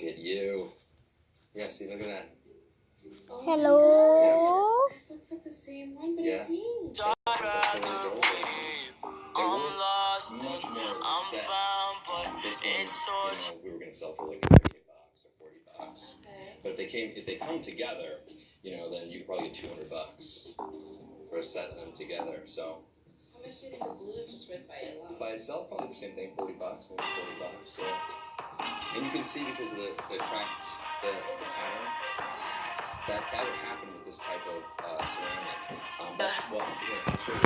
Look at you. Yeah, see, look at that. Hello. This looks like the same one, but Yeah. I think. I'm lost and I'm found, but it's torture. We were gonna sell for like $38 or $40. Okay. But if they come together, then you could probably get $200 for a set of them together. So How much do you think the blue is just worth by it alone? by itself, probably the same thing, $40, maybe $40. So, and you can see because of the pattern. That would happen with this type of ceramic. Well, here, I'll show you.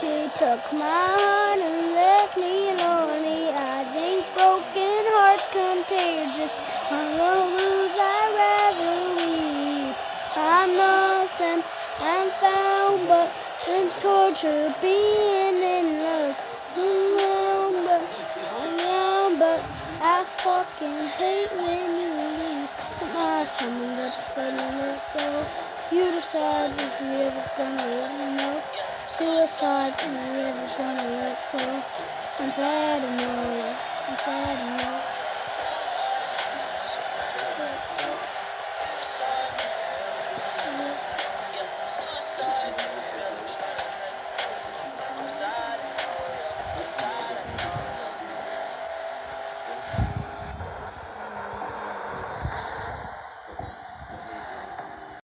She took my heart and left me lonely. I think broken heart contagious. I won't lose, I'd rather leave. I'm nothing, I'm found, but in torture, being in love. But I fucking hate when you leave. I'm someone that's afraid to let go. You decide if you're ever gonna let me know. Suicide, and you're ever gonna let go. I'm sad to know, I'm sad to know.